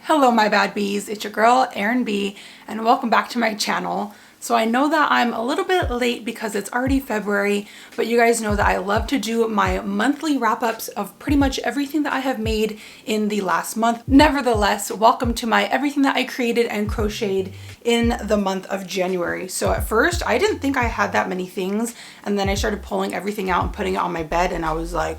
Hello my bad bees, it's your girl Erin B and welcome back to my channel. So I know that I'm a little bit late because it's already February, but you guys know that I love to do my monthly wrap-ups of pretty much everything that I have made in the last month. Nevertheless, welcome to my everything that I created and crocheted in the month of January. So at first I didn't think I had that many things, and then I started pulling everything out and putting it on my bed and I was like,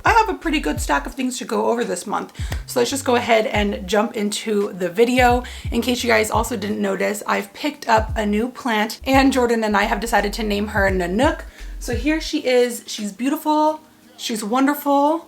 I have a pretty good stack of things to go over this month. So let's just go ahead and jump into the video. In case you guys also didn't notice, I've picked up a new plant and Jordan and I have decided to name her Nanook. So here she is. She's beautiful. She's wonderful.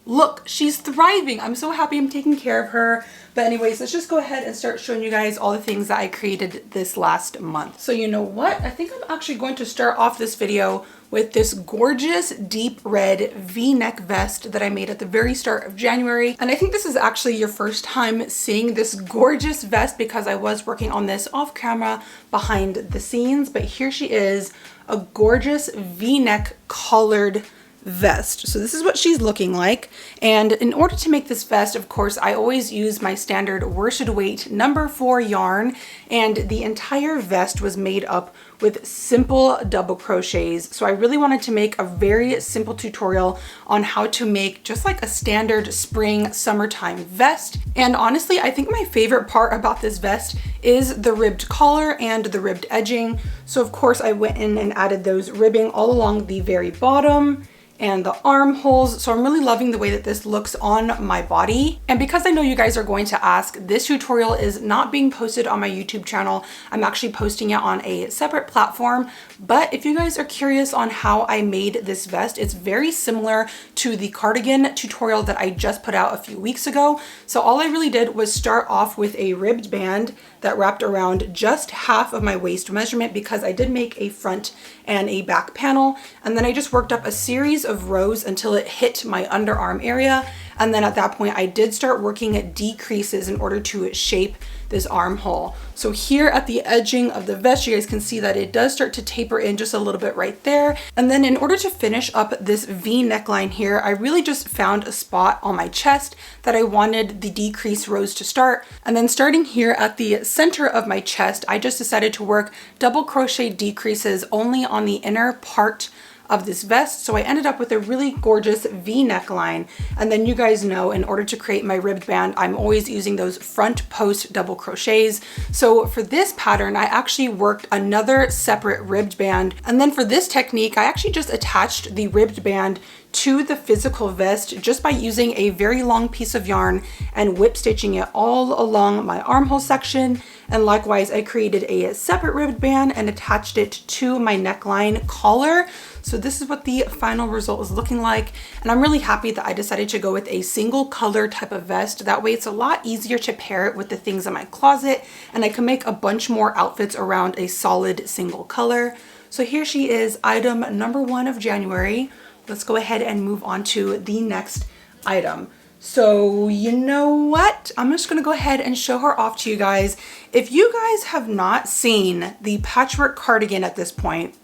Look, she's thriving. I'm so happy I'm taking care of her. But anyways, let's just go ahead and start showing you guys all the things that I created this last month. So you know what? I think I'm actually going to start off this video with this gorgeous deep red V-neck vest that I made at the very start of January. And I think this is actually your first time seeing this gorgeous vest because I was working on this off camera behind the scenes. But here she is, a gorgeous V-neck collared vest. So this is what she's looking like. And in order to make this vest, of course, I always use my standard worsted weight number 4 yarn, and the entire vest was made up with simple double crochets. So I really wanted to make a very simple tutorial on how to make just like a standard spring summertime vest. And honestly, I think my favorite part about this vest is the ribbed collar and the ribbed edging. So of course I went in and added those ribbing all along the very bottom and the armholes. So I'm really loving the way that this looks on my body. And because I know you guys are going to ask, this tutorial is not being posted on my YouTube channel. I'm actually posting it on a separate platform. But if you guys are curious on how I made this vest, it's very similar to the cardigan tutorial that I just put out a few weeks ago. So all I really did was start off with a ribbed band that wrapped around just half of my waist measurement because I did make a front and a back panel. And then I just worked up a series of rows until it hit my underarm area. And then at that point, I did start working at decreases in order to shape this armhole. So here at the edging of the vest, you guys can see that it does start to taper in just a little bit right there. And then in order to finish up this V neckline here, I really just found a spot on my chest that I wanted the decrease rows to start. And then starting here at the center of my chest, I just decided to work double crochet decreases only on the inner part of this vest. So I ended up with a really gorgeous V neckline. And then you guys know, in order to create my ribbed band, I'm always using those front post double crochets. So for this pattern, I actually worked another separate ribbed band. And then for this technique, I actually just attached the ribbed band to the physical vest just by using a very long piece of yarn and whip stitching it all along my armhole section. And likewise, I created a separate ribbed band and attached it to my neckline collar. So this is what the final result is looking like. And I'm really happy that I decided to go with a single color type of vest. That way it's a lot easier to pair it with the things in my closet, and I can make a bunch more outfits around a solid single color. So here she is, item number 1 of January. Let's go ahead and move on to the next item. So you know what? I'm just gonna go ahead and show her off to you guys. If you guys have not seen the patchwork cardigan at this point,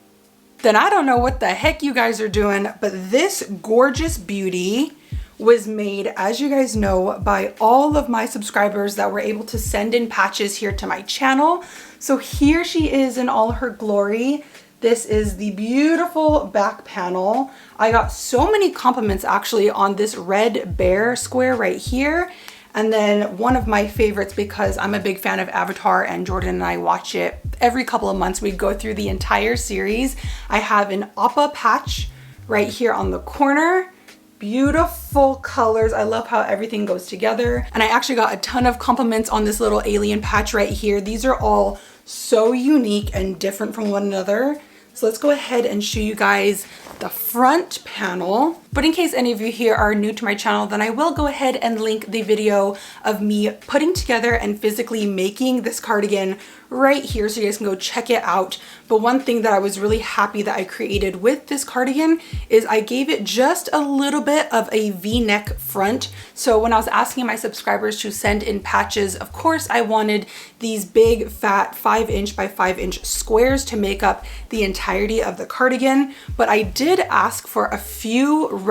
then I don't know what the heck you guys are doing, but this gorgeous beauty was made, as you guys know, by all of my subscribers that were able to send in patches here to my channel. So here she is in all her glory. This is the beautiful back panel. I got so many compliments actually on this red bear square right here. And then one of my favorites, because I'm a big fan of Avatar and Jordan and I watch it every couple of months, we go through the entire series. I have an Appa patch right here on the corner. Beautiful colors. I love how everything goes together. And I actually got a ton of compliments on this little alien patch right here. These are all so unique and different from one another. So let's go ahead and show you guys the front panel. But in case any of you here are new to my channel, then I will go ahead and link the video of me putting together and physically making this cardigan right here so you guys can go check it out. But one thing that I was really happy that I created with this cardigan is I gave it just a little bit of a V-neck front. So when I was asking my subscribers to send in patches, of course I wanted these big fat 5" by 5" squares to make up the entirety of the cardigan. But I did ask for a few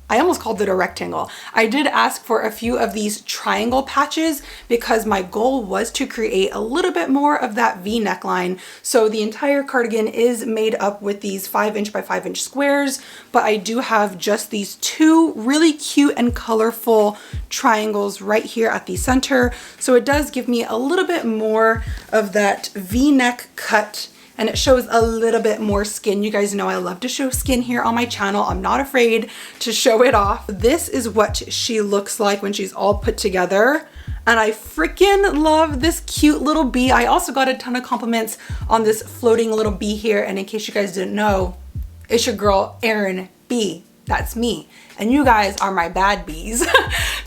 I almost called it a rectangle. I did ask for a few of these triangle patches because my goal was to create a little bit more of that V neckline. So the entire cardigan is made up with these 5" by 5" squares, but I do have just these two really cute and colorful triangles right here at the center. So it does give me a little bit more of that V-neck cut, and it shows a little bit more skin. You guys know I love to show skin here on my channel. I'm not afraid to show it off. This is what she looks like when she's all put together. And I freaking love this cute little bee. I also got a ton of compliments on this floating little bee here. And in case you guys didn't know, it's your girl, Erin B. That's me. And you guys are my bad bees.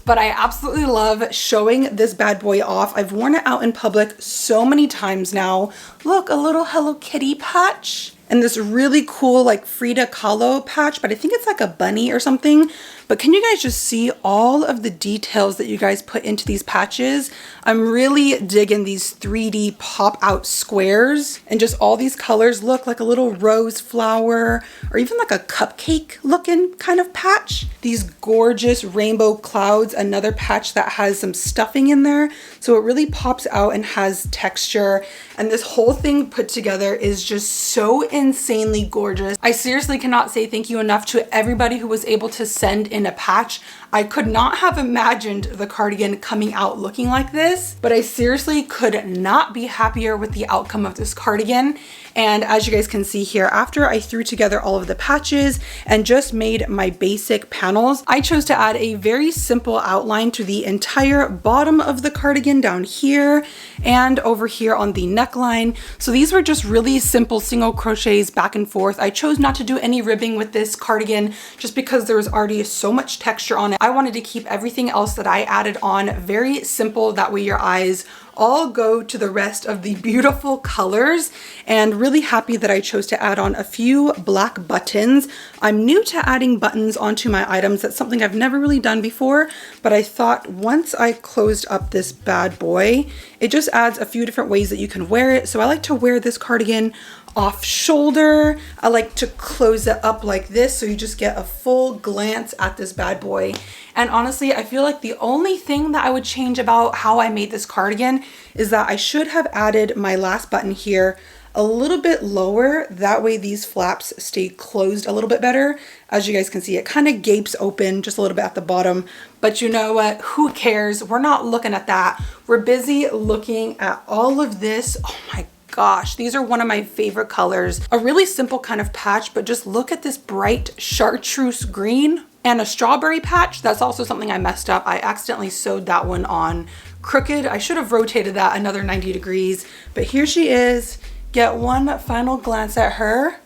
But I absolutely love showing this bad boy off. I've worn it out in public so many times now. Look, a little Hello Kitty patch. And this really cool like Frida Kahlo patch, but I think it's like a bunny or something. But can you guys just see all of the details that you guys put into these patches? I'm really digging these 3D pop out squares, and just all these colors look like a little rose flower or even like a cupcake looking kind of patch. These gorgeous rainbow clouds, another patch that has some stuffing in there. So it really pops out and has texture. And this whole thing put together is just so insanely gorgeous. I seriously cannot say thank you enough to everybody who was able to send in a patch. I could not have imagined the cardigan coming out looking like this, but I seriously could not be happier with the outcome of this cardigan. And as you guys can see here, after I threw together all of the patches and just made my basic panels, I chose to add a very simple outline to the entire bottom of the cardigan down here and over here on the neckline. So these were just really simple single crochets back and forth. I chose not to do any ribbing with this cardigan just because there was already so much texture on it. I wanted to keep everything else that I added on very simple. That way your eyes all go to the rest of the beautiful colors, and really happy that I chose to add on a few black buttons. I'm new to adding buttons onto my items. That's something I've never really done before, but I thought once I closed up this bad boy, it just adds a few different ways that you can wear it. So I like to wear this cardigan off shoulder. I like to close it up like this so you just get a full glance at this bad boy. And honestly, I feel like the only thing that I would change about how I made this cardigan is that I should have added my last button here a little bit lower. That way these flaps stay closed a little bit better. As you guys can see, it kind of gapes open just a little bit at the bottom. But you know what? Who cares? We're not looking at that. We're busy looking at all of this. Oh my gosh, these are one of my favorite colors. A really simple kind of patch, but just look at this bright chartreuse green. And a strawberry patch, that's also something I messed up. I accidentally sewed that one on crooked. I should have rotated that another 90 degrees, but here she is. Get one final glance at her.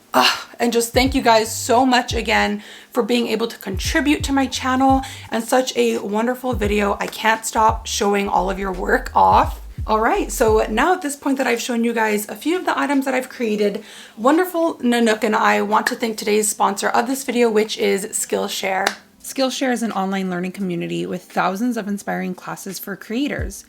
And just thank you guys so much again for being able to contribute to my channel and such a wonderful video. I can't stop showing all of your work off. All right, so now at this point that I've shown you guys a few of the items that I've created, wonderful Nanook and I want to thank today's sponsor of this video, which is Skillshare. Skillshare is an online learning community with thousands of inspiring classes for creators.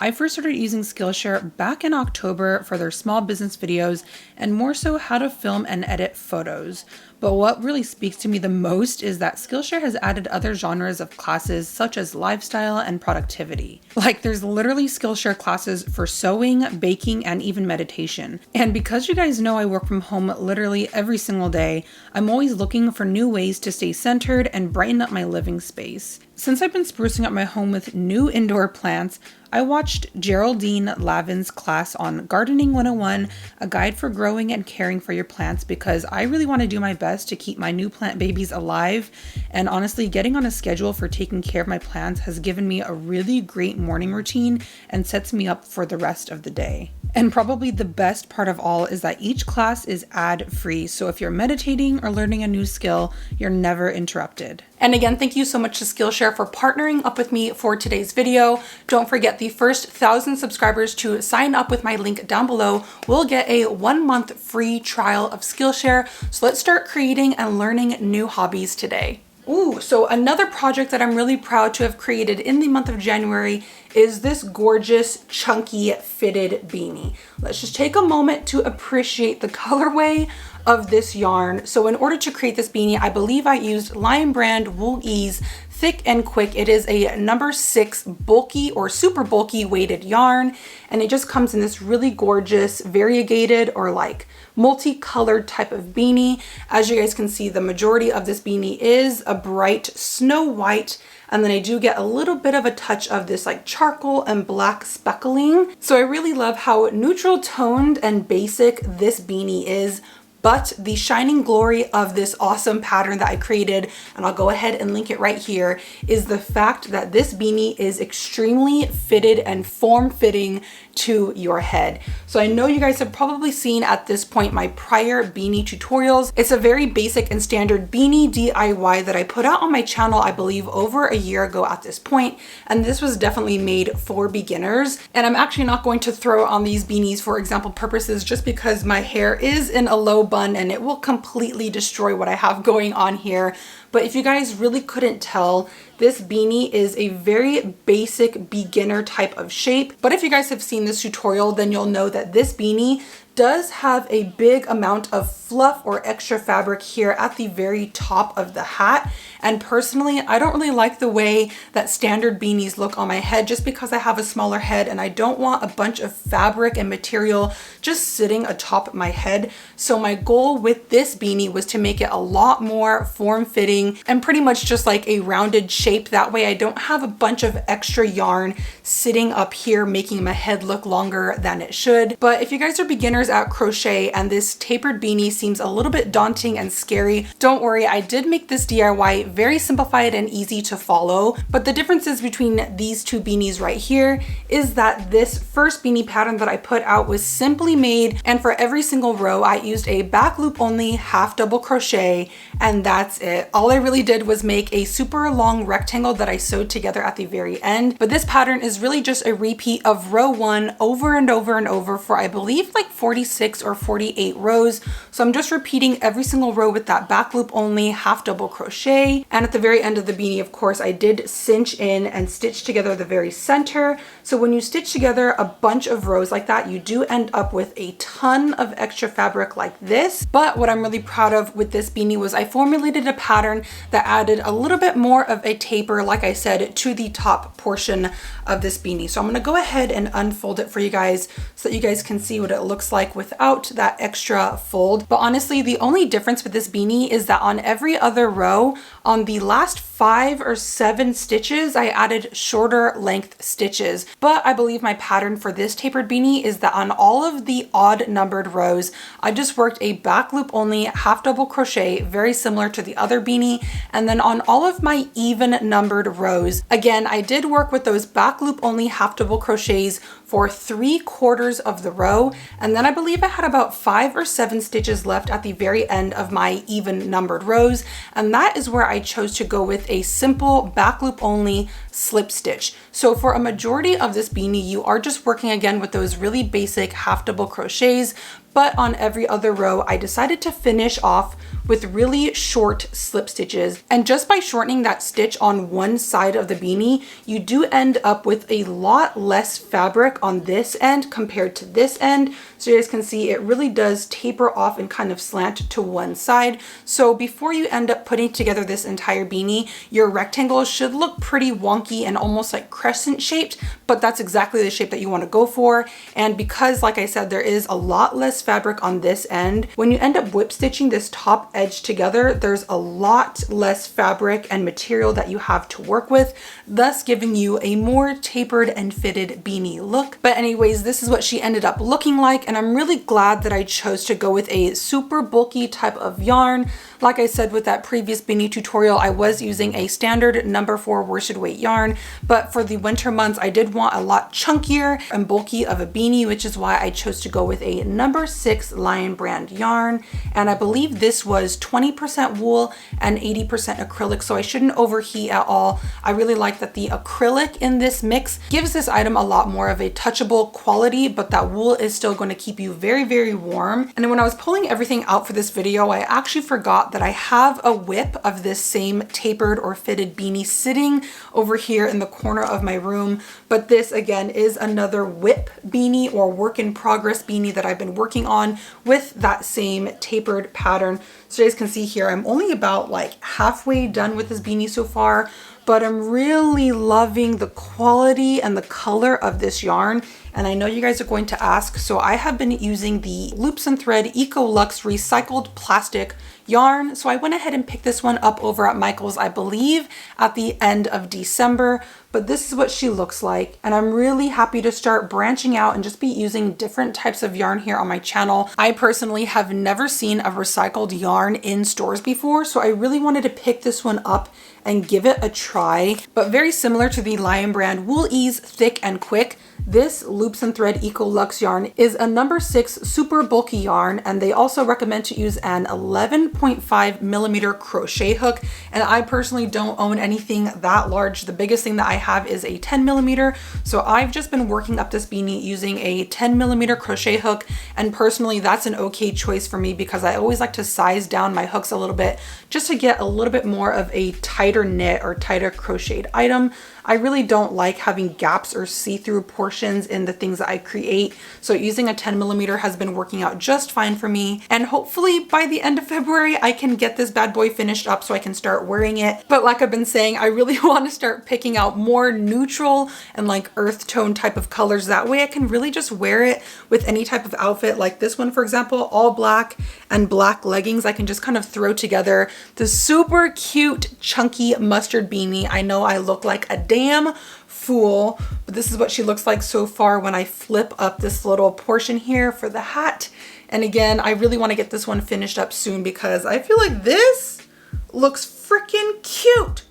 I first started using Skillshare back in October for their small business videos and more so how to film and edit photos. But what really speaks to me the most is that Skillshare has added other genres of classes such as lifestyle and productivity. Like there's literally Skillshare classes for sewing, baking, and even meditation. And because you guys know I work from home literally every single day, I'm always looking for new ways to stay centered and brighten up my living space. Since I've been sprucing up my home with new indoor plants, I watched Geraldine Lavin's class on Gardening 101, a guide for growing and caring for your plants, because I really want to do my best to keep my new plant babies alive. And honestly, getting on a schedule for taking care of my plants has given me a really great morning routine and sets me up for the rest of the day. And probably the best part of all is that each class is ad-free. So if you're meditating or learning a new skill, you're never interrupted. And again, thank you so much to Skillshare for partnering up with me for today's video. Don't forget, the first 1,000 subscribers to sign up with my link down below will get a 1-month free trial of Skillshare. So let's start creating and learning new hobbies today. Ooh, so another project that I'm really proud to have created in the month of January is this gorgeous chunky fitted beanie. Let's just take a moment to appreciate the colorway of this yarn. So in order to create this beanie, I believe I used Lion Brand Wool Ease Thick and Quick. It is a number 6 bulky or super bulky weighted yarn, and it just comes in this really gorgeous variegated or like multicolored type of beanie. As you guys can see, the majority of this beanie is a bright snow white, and then I do get a little bit of a touch of this like charcoal and black speckling. So I really love how neutral toned and basic this beanie is. But the shining glory of this awesome pattern that I created, and I'll go ahead and link it right here, is the fact that this beanie is extremely fitted and form-fitting to your head. So I know you guys have probably seen at this point my prior beanie tutorials. It's a very basic and standard beanie DIY that I put out on my channel, I believe over a year ago at this point, and this was definitely made for beginners. And I'm actually not going to throw on these beanies for example purposes just because my hair is in a low bun and it will completely destroy what I have going on here. But if you guys really couldn't tell, this beanie is a very basic beginner type of shape. But if you guys have seen this tutorial, then you'll know that this beanie does have a big amount of fluff or extra fabric here at the very top of the hat. And personally, I don't really like the way that standard beanies look on my head just because I have a smaller head and I don't want a bunch of fabric and material just sitting atop my head. So my goal with this beanie was to make it a lot more form-fitting and pretty much just like a rounded shape. That way I don't have a bunch of extra yarn sitting up here making my head look longer than it should. But if you guys are beginners at crochet and this tapered beanie seems a little bit daunting and scary, don't worry, I did make this DIY very simplified and easy to follow. But the differences between these two beanies right here is that this first beanie pattern that I put out was simply made, and for every single row I used a back loop only half double crochet, and that's it. All I really did was make a super long rectangle that I sewed together at the very end. But this pattern is really just a repeat of row 1 over and over and over for I believe like 46 or 48 rows. So I'm just repeating every single row with that back loop only half double crochet. And at the very end of the beanie, of course, I did cinch in and stitch together the very center. So when you stitch together a bunch of rows like that, you do end up with a ton of extra fabric like this. But what I'm really proud of with this beanie was I formulated a pattern that added a little bit more of a taper, like I said, to the top portion of this beanie. So I'm gonna go ahead and unfold it for you guys so that you guys can see what it looks like without that extra fold. But honestly, the only difference with this beanie is that on every other row, on the last 5 or 7 stitches, I added shorter length stitches. But I believe my pattern for this tapered beanie is that on all of the odd numbered rows, I just worked a back loop only half double crochet, very similar to the other beanie. And then on all of my even numbered rows, again, I did work with those back loop only half double crochets for 3/4 of the row. And then I believe I had about 5 or 7 stitches left at the very end of my even numbered rows. And that is where I chose to go with a simple back loop only slip stitch. So for a majority of this beanie, you are just working again with those really basic half double crochets. But on every other row, I decided to finish off with really short slip stitches. And just by shortening that stitch on one side of the beanie, you do end up with a lot less fabric on this end compared to this end. So you guys can see it really does taper off and kind of slant to one side. So before you end up putting together this entire beanie, your rectangle should look pretty wonky and almost like crescent shaped, but that's exactly the shape that you want to go for. And because, like I said, there is a lot less fabric on this end, when you end up whip stitching this top edge together, there's a lot less fabric and material that you have to work with, thus giving you a more tapered and fitted beanie look. But anyways, this is what she ended up looking like, and I'm really glad that I chose to go with a super bulky type of yarn. Like I said with that previous beanie tutorial, I was using a standard number 4 worsted weight yarn, but for the winter months, I did want a lot chunkier and bulky of a beanie, which is why I chose to go with a number 6 Lion Brand yarn. And I believe this was 20% wool and 80% acrylic, so I shouldn't overheat at all. I really like that the acrylic in this mix gives this item a lot more of a touchable quality, but that wool is still going to keep you very, very warm. And then when I was pulling everything out for this video, I actually forgot forgot that I have a whip of this same tapered or fitted beanie sitting over here in the corner of my room. But this again is another whip beanie or work in progress beanie that I've been working on with that same tapered pattern. So you guys can see here, I'm only about like halfway done with this beanie so far, but I'm really loving the quality and the color of this yarn. And I know you guys are going to ask, so I have been using the Loops and Thread Eco Luxe recycled plastic yarn. So I went ahead and picked this one up over at Michael's, I believe at the end of December, but this is what she looks like. And I'm really happy to start branching out and just be using different types of yarn here on my channel. I personally have never seen a recycled yarn in stores before, so I really wanted to pick this one up and give it a try. But very similar to the Lion brand Wool Ease Thick and Quick, this Loops and Thread Eco Luxe yarn is a number 6 super bulky yarn, and they also recommend to use an 11.5 millimeter crochet hook. And I personally don't own anything that large. The biggest thing that I have is a 10 millimeter. So I've just been working up this beanie using a 10 millimeter crochet hook. And personally, that's an okay choice for me because I always like to size down my hooks a little bit just to get a little bit more of a tighter knit or tighter crocheted item. I really don't like having gaps or see-through portions in the things that I create. So using a 10 millimeter has been working out just fine for me. And hopefully by the end of February, I can get this bad boy finished up so I can start wearing it. But like I've been saying, I really want to start picking out more neutral and like earth tone type of colors. That way I can really just wear it with any type of outfit. Like this one, for example, all black and black leggings. I can just kind of throw together the super cute, chunky mustard beanie. I know I look like a damn fool, but this is what she looks like so far when I flip up this little portion here for the hat. And again, I really want to get this one finished up soon because I feel like this looks freaking cute.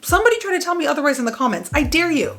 Somebody try to tell me otherwise in the comments. I dare you.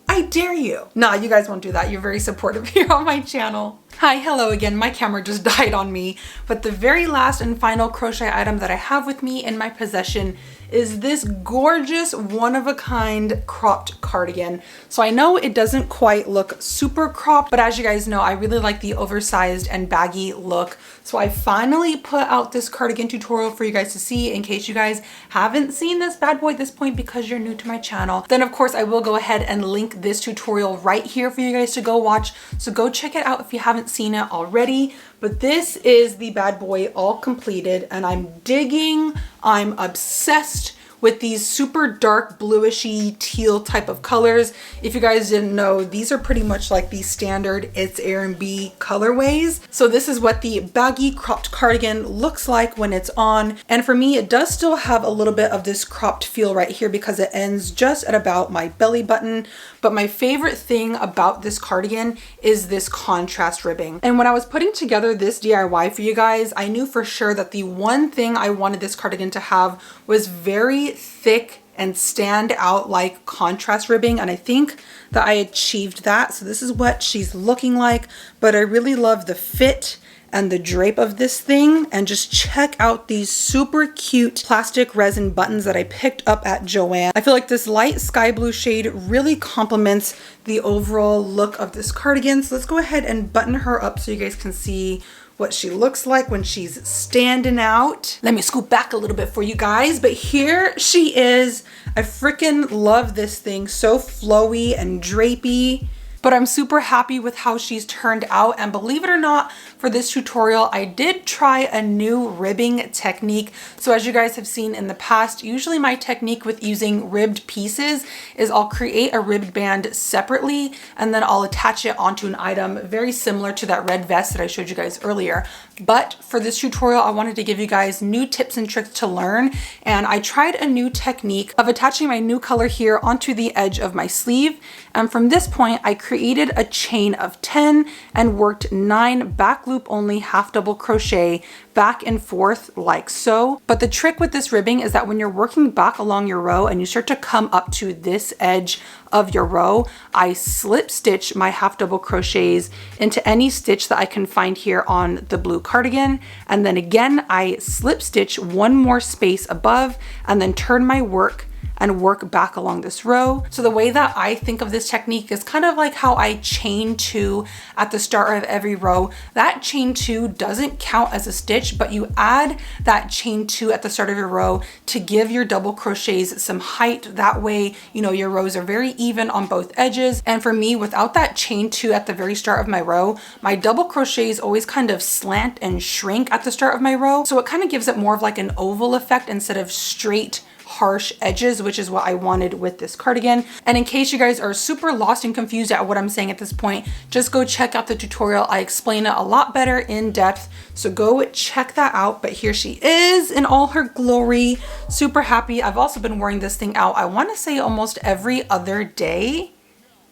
I dare you. Nah, you guys won't do that. You're very supportive here on my channel. Hi, hello again. My camera just died on me. But the very last and final crochet item that I have with me in my possession is this gorgeous one-of-a-kind cropped cardigan. So I know it doesn't quite look super cropped, but as you guys know, I really like the oversized and baggy look. So I finally put out this cardigan tutorial for you guys to see in case you guys haven't seen this bad boy at this point because you're new to my channel. Then of course I will go ahead and link this tutorial right here for you guys to go watch. So go check it out if you haven't seen it already. But this is the bad boy all completed and I'm digging, I'm obsessed with these super dark bluishy teal type of colors. If you guys didn't know, these are pretty much like the standard It's Erin B colorways. So this is what the baggy cropped cardigan looks like when it's on. And for me, it does still have a little bit of this cropped feel right here because it ends just at about my belly button. But my favorite thing about this cardigan is this contrast ribbing. And when I was putting together this DIY for you guys, I knew for sure that the one thing I wanted this cardigan to have was very thick and stand out like contrast ribbing. And I think that I achieved that. So this is what she's looking like, but I really love the fit and the drape of this thing. And just check out these super cute plastic resin buttons that I picked up at Joann. I feel like this light sky blue shade really complements the overall look of this cardigan. So let's go ahead and button her up so you guys can see what she looks like when she's standing out. Let me scoop back a little bit for you guys, but here she is. I freaking love this thing. So flowy and drapey. But I'm super happy with how she's turned out. And believe it or not, for this tutorial, I did try a new ribbing technique. So as you guys have seen in the past, usually my technique with using ribbed pieces is I'll create a ribbed band separately and then I'll attach it onto an item very similar to that red vest that I showed you guys earlier. But for this tutorial, I wanted to give you guys new tips and tricks to learn. And I tried a new technique of attaching my new color here onto the edge of my sleeve. And from this point, I created a chain of 10 and worked 9 back loop only half double crochet back and forth like so. But the trick with this ribbing is that when you're working back along your row and you start to come up to this edge of your row, I slip stitch my half double crochets into any stitch that I can find here on the blue cardigan. And then again, I slip stitch one more space above and then turn my work and work back along this row. So the way that I think of this technique is kind of like how I chain 2 at the start of every row. That chain 2 doesn't count as a stitch, but you add that chain 2 at the start of your row to give your double crochets some height. That way, you know, your rows are very even on both edges. And for me, without that chain 2 at the very start of my row, my double crochets always kind of slant and shrink at the start of my row. So it kind of gives it more of like an oval effect instead of straight harsh edges, which is what I wanted with this cardigan. And in case you guys are super lost and confused at what I'm saying at this point, just go check out the tutorial. I explain it a lot better in depth, so go check that out. But here she is in all her glory. Super happy. I've also been wearing this thing out, I want to say almost every other day.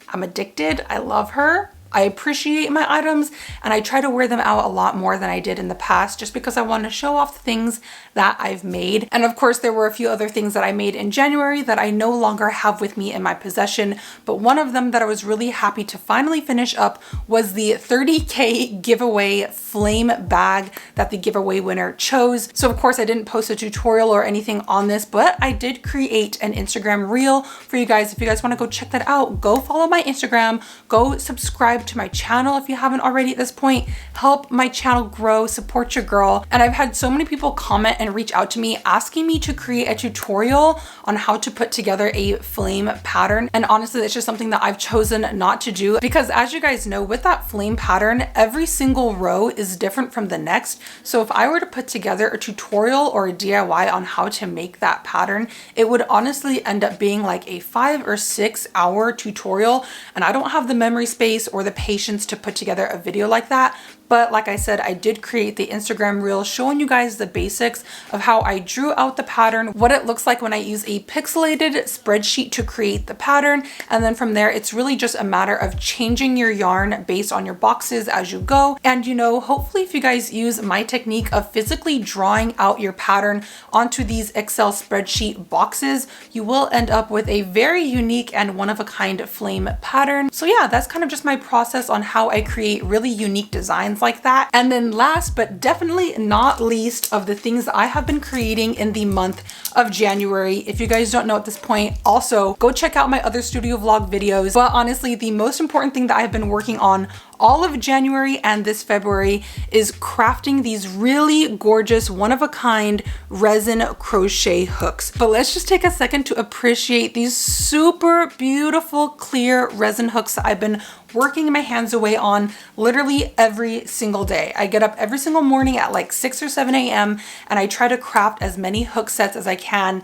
I'm addicted. I love her. I appreciate my items, and I try to wear them out a lot more than I did in the past, just because I want to show off the things that I've made. And of course, there were a few other things that I made in January that I no longer have with me in my possession, but one of them that I was really happy to finally finish up was the 30K giveaway flame bag that the giveaway winner chose. So of course, I didn't post a tutorial or anything on this, but I did create an Instagram reel for you guys. If you guys want to go check that out, go follow my Instagram, go subscribe to my channel if you haven't already at this point. Help my channel grow, support your girl. And I've had so many people comment and reach out to me asking me to create a tutorial on how to put together a flame pattern. And honestly, it's just something that I've chosen not to do, because as you guys know, with that flame pattern, every single row is different from the next. So if I were to put together a tutorial or a DIY on how to make that pattern, it would honestly end up being like a 5 or 6 hour tutorial. And I don't have the memory space or the patience to put together a video like that. But like I said, I did create the Instagram reel showing you guys the basics of how I drew out the pattern, what it looks like when I use a pixelated spreadsheet to create the pattern. And then from there, it's really just a matter of changing your yarn based on your boxes as you go. And you know, hopefully if you guys use my technique of physically drawing out your pattern onto these Excel spreadsheet boxes, you will end up with a very unique and one of a kind flame pattern. So yeah, that's kind of just my process on how I create really unique designs like that. And then last but definitely not least of the things that I have been creating in the month of January. If you guys don't know at this point, also go check out my other studio vlog videos. But honestly, the most important thing that I've been working on all of January and this February is crafting these really gorgeous one-of-a-kind resin crochet hooks. But let's just take a second to appreciate these super beautiful clear resin hooks that I've been working my hands away on literally every single day. I get up every single morning at like 6 or 7 a.m. and I try to craft as many hook sets as I can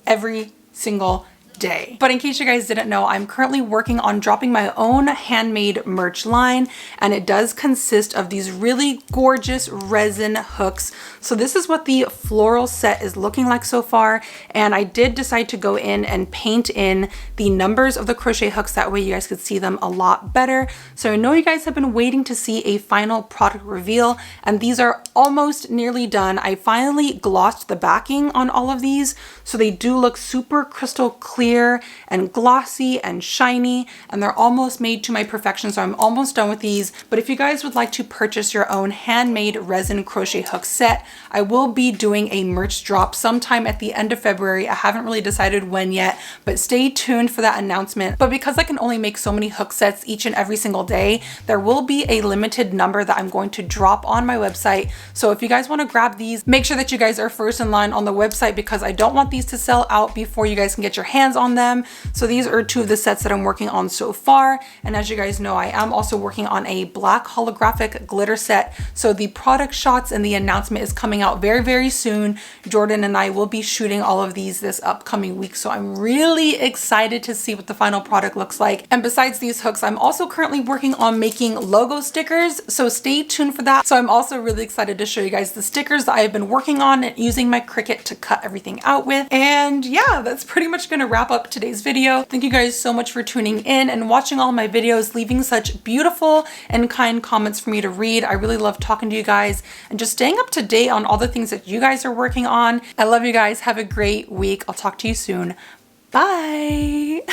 every single day. But in case you guys didn't know, I'm currently working on dropping my own handmade merch line, and it does consist of these really gorgeous resin hooks. So this is what the floral set is looking like so far, and I did decide to go in and paint in the numbers of the crochet hooks, that way you guys could see them a lot better. So I know you guys have been waiting to see a final product reveal, and these are almost nearly done. I finally glossed the backing on all of these, so they do look super crystal clear and glossy and shiny, and they're almost made to my perfection, so I'm almost done with these. But if you guys would like to purchase your own handmade resin crochet hook set, I will be doing a merch drop sometime at the end of February. I haven't really decided when yet, but stay tuned for that announcement. But because I can only make so many hook sets each and every single day, there will be a limited number that I'm going to drop on my website. So if you guys want to grab these, make sure that you guys are first in line on the website, because I don't want these to sell out before you guys can get your hands on them. So these are 2 of the sets that I'm working on so far. And as you guys know, I am also working on a black holographic glitter set. So the product shots and the announcement is coming out very, very soon. Jordan and I will be shooting all of these this upcoming week. So I'm really excited to see what the final product looks like. And besides these hooks, I'm also currently working on making logo stickers. So stay tuned for that. So I'm also really excited to show you guys the stickers that I've been working on and using my Cricut to cut everything out with. And yeah, that's pretty much going to wrap up today's video. Thank you guys so much for tuning in and watching all my videos, leaving such beautiful and kind comments for me to read. I really love talking to you guys and just staying up to date on all the things that you guys are working on. I love you guys. Have a great week. I'll talk to you soon. Bye.